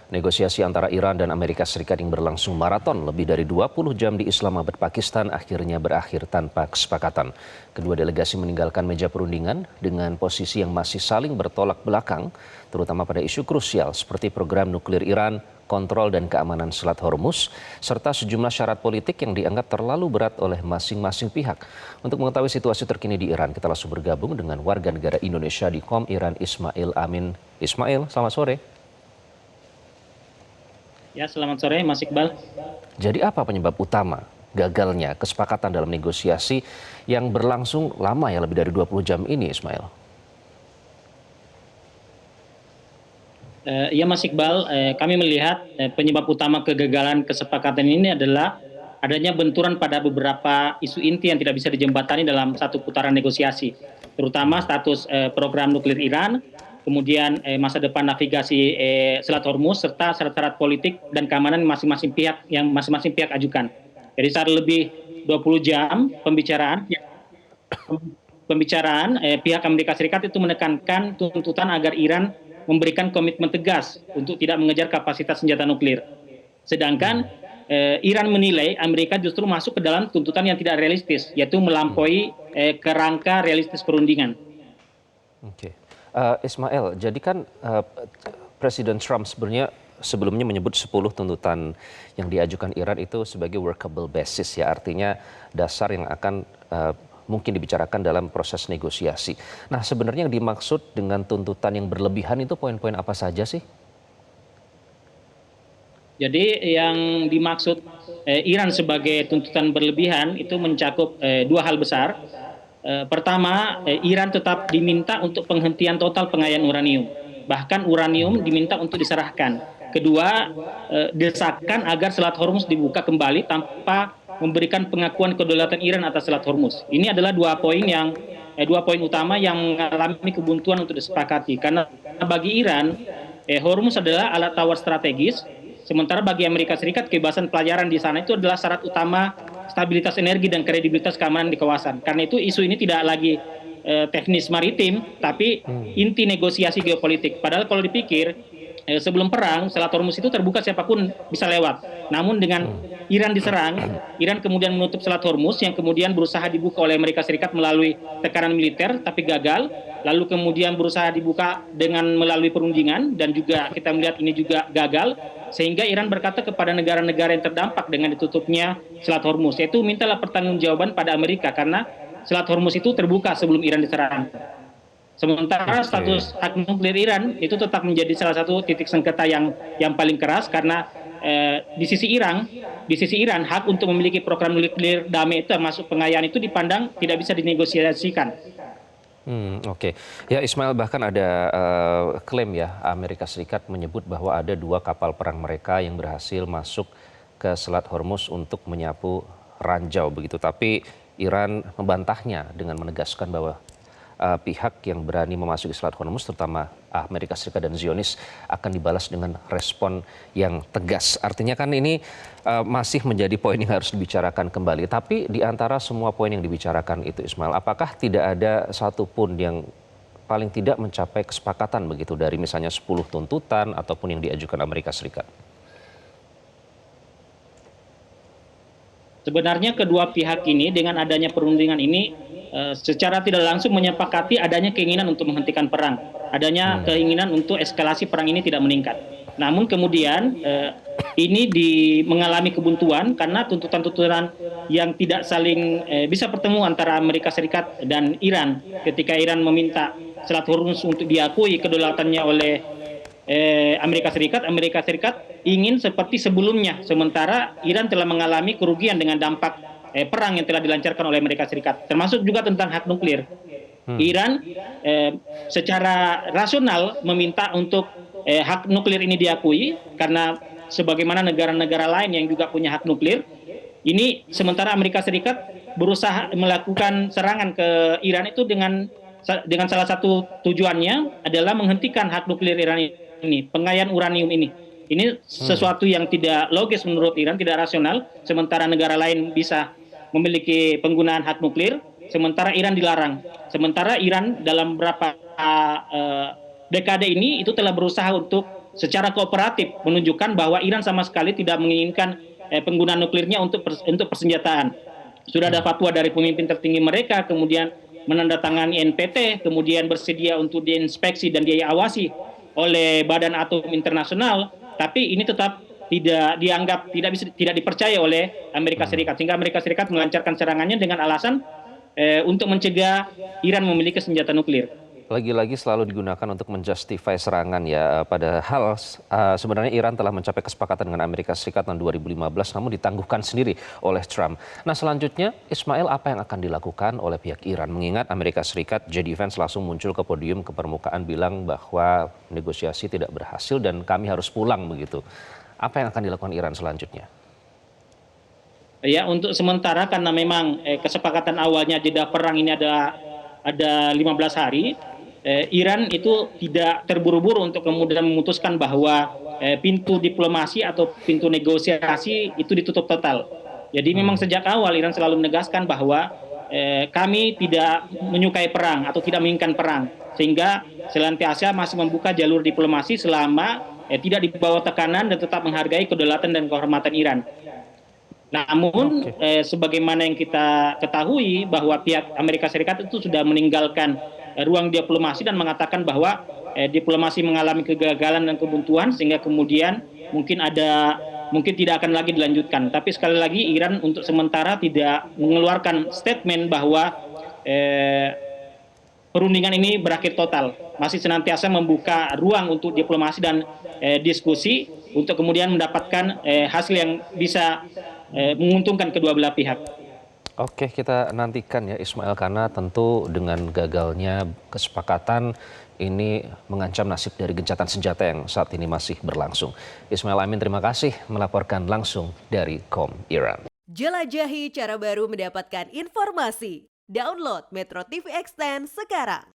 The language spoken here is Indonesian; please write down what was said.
Negosiasi antara Iran dan Amerika Serikat yang berlangsung maraton lebih dari 20 jam di Islamabad, Pakistan akhirnya berakhir tanpa kesepakatan. Kedua delegasi meninggalkan meja perundingan dengan posisi yang masih saling bertolak belakang, terutama pada isu krusial seperti program nuklir Iran, kontrol dan keamanan Selat Hormuz, serta sejumlah syarat politik yang dianggap terlalu berat oleh masing-masing pihak. Untuk mengetahui situasi terkini di Iran, kita langsung bergabung dengan warga negara Indonesia di KOM Iran, Ismail Amin. Ismail, selamat sore. Ya, selamat sore Mas Iqbal. Jadi apa penyebab utama gagalnya kesepakatan dalam negosiasi yang berlangsung lama ya, lebih dari 20 jam ini, Ismail? Ya Mas Iqbal, kami melihat penyebab utama kegagalan kesepakatan ini adalah adanya benturan pada beberapa isu inti yang tidak bisa dijembatani dalam satu putaran negosiasi, terutama status program nuklir Iran, kemudian masa depan navigasi Selat Hormuz, serta syarat-syarat politik dan keamanan masing-masing pihak ajukan. Jadi saat lebih 20 jam pembicaraan pihak Amerika Serikat itu menekankan tuntutan agar Iran memberikan komitmen tegas untuk tidak mengejar kapasitas senjata nuklir. Sedangkan Iran menilai Amerika justru masuk ke dalam tuntutan yang tidak realistis, yaitu melampaui kerangka realistis perundingan. Oke. Ismail, jadi kan Presiden Trump sebenarnya sebelumnya menyebut 10 tuntutan yang diajukan Iran itu sebagai workable basis, ya, artinya dasar yang akan mungkin dibicarakan dalam proses negosiasi. Nah, sebenarnya yang dimaksud dengan tuntutan yang berlebihan itu poin-poin apa saja sih? Jadi yang dimaksud Iran sebagai tuntutan berlebihan itu mencakup dua hal besar. Pertama, Iran tetap diminta untuk penghentian total pengayaan uranium. Bahkan uranium diminta untuk diserahkan. Kedua, desakan agar Selat Hormuz dibuka kembali tanpa memberikan pengakuan kedaulatan Iran atas Selat Hormuz. Ini adalah dua poin utama yang mengalami kebuntuan untuk disepakati. Karena bagi Iran, Hormuz adalah alat tawar strategis, sementara bagi Amerika Serikat kebebasan pelayaran di sana itu adalah syarat utama stabilitas energi dan kredibilitas keamanan di kawasan. Karena itu isu ini tidak lagi teknis maritim, tapi inti negosiasi geopolitik. Padahal kalau dipikir sebelum perang, Selat Hormuz itu terbuka siapapun bisa lewat. Namun dengan Iran diserang, Iran kemudian menutup Selat Hormuz yang kemudian berusaha dibuka oleh Amerika Serikat melalui tekanan militer, tapi gagal. Lalu kemudian berusaha dibuka dengan melalui perundingan dan juga kita melihat ini juga gagal. Sehingga Iran berkata kepada negara-negara yang terdampak dengan ditutupnya Selat Hormuz, yaitu mintalah pertanggungjawaban pada Amerika karena Selat Hormuz itu terbuka sebelum Iran diserang. Sementara status hak nuklir Iran itu tetap menjadi salah satu titik sengketa yang paling keras karena di sisi Iran hak untuk memiliki program nuklir damai itu termasuk pengayaan itu dipandang tidak bisa dinegosiasikan. Oke. Ya, Ismail, bahkan ada klaim ya, Amerika Serikat menyebut bahwa ada 2 kapal perang mereka yang berhasil masuk ke Selat Hormuz untuk menyapu ranjau begitu. Tapi Iran membantahnya dengan menegaskan bahwa pihak yang berani memasuki Selat Hormuz, terutama Amerika Serikat dan Zionis, akan dibalas dengan respon yang tegas. Artinya kan ini masih menjadi poin yang harus dibicarakan kembali. Tapi di antara semua poin yang dibicarakan itu, Ismail, apakah tidak ada satupun yang paling tidak mencapai kesepakatan begitu dari misalnya 10 tuntutan ataupun yang diajukan Amerika Serikat? Sebenarnya kedua pihak ini dengan adanya perundingan ini secara tidak langsung menyepakati adanya keinginan untuk menghentikan perang, adanya keinginan untuk eskalasi perang ini tidak meningkat. Namun kemudian ini mengalami kebuntuan karena tuntutan-tuntutan yang tidak saling bisa bertemu antara Amerika Serikat dan Iran. Ketika Iran meminta Selat Hormuz untuk diakui kedaulatannya oleh Amerika Serikat ingin seperti sebelumnya, sementara Iran telah mengalami kerugian dengan dampak perang yang telah dilancarkan oleh Amerika Serikat, termasuk juga tentang hak nuklir. Iran secara rasional meminta untuk hak nuklir ini diakui karena sebagaimana negara-negara lain yang juga punya hak nuklir. Ini sementara Amerika Serikat berusaha melakukan serangan ke Iran itu dengan salah satu tujuannya adalah menghentikan hak nuklir Iran ini, pengayaan uranium ini. Ini sesuatu yang tidak logis menurut Iran, tidak rasional. Sementara negara lain bisa memiliki penggunaan hak nuklir, sementara Iran dilarang. Sementara Iran dalam beberapa dekade ini itu telah berusaha untuk secara kooperatif menunjukkan bahwa Iran sama sekali tidak menginginkan penggunaan nuklirnya untuk persenjataan. Sudah ada fatwa dari pemimpin tertinggi mereka, kemudian menandatangani NPT, kemudian bersedia untuk diinspeksi dan diawasi oleh Badan Atom Internasional, tapi ini tetap tidak dianggap, tidak dipercaya oleh Amerika Serikat, sehingga Amerika Serikat melancarkan serangannya dengan alasan untuk mencegah Iran memiliki senjata nuklir. Lagi-lagi selalu digunakan untuk menjustify serangan ya. Padahal sebenarnya Iran telah mencapai kesepakatan dengan Amerika Serikat tahun 2015 namun ditangguhkan sendiri oleh Trump. Nah selanjutnya Ismail, apa yang akan dilakukan oleh pihak Iran? Mengingat Amerika Serikat, JD Vance langsung muncul ke podium ke permukaan bilang bahwa negosiasi tidak berhasil dan kami harus pulang begitu. Apa yang akan dilakukan Iran selanjutnya? Ya, untuk sementara karena memang kesepakatan awalnya jeda perang ini ada 15 hari. Iran itu tidak terburu-buru untuk kemudian memutuskan bahwa pintu diplomasi atau pintu negosiasi itu ditutup total. Jadi memang sejak awal Iran selalu menegaskan bahwa kami tidak menyukai perang atau tidak menginginkan perang, sehingga senantiasa masih membuka jalur diplomasi selama tidak di bawah tekanan dan tetap menghargai kedaulatan dan kehormatan Iran. Namun sebagaimana yang kita ketahui bahwa pihak Amerika Serikat itu sudah meninggalkan ruang diplomasi dan mengatakan bahwa diplomasi mengalami kegagalan dan kebuntuan, sehingga kemudian mungkin tidak akan lagi dilanjutkan. Tapi sekali lagi Iran untuk sementara tidak mengeluarkan statement bahwa perundingan ini berakhir total. Masih senantiasa membuka ruang untuk diplomasi dan diskusi untuk kemudian mendapatkan hasil yang bisa menguntungkan kedua belah pihak. Oke, kita nantikan ya Ismail, karena tentu dengan gagalnya kesepakatan ini mengancam nasib dari gencatan senjata yang saat ini masih berlangsung. Ismail Amin, terima kasih melaporkan langsung dari KOM Iran. Jelajahi cara baru mendapatkan informasi. Download Metro TV Extend sekarang.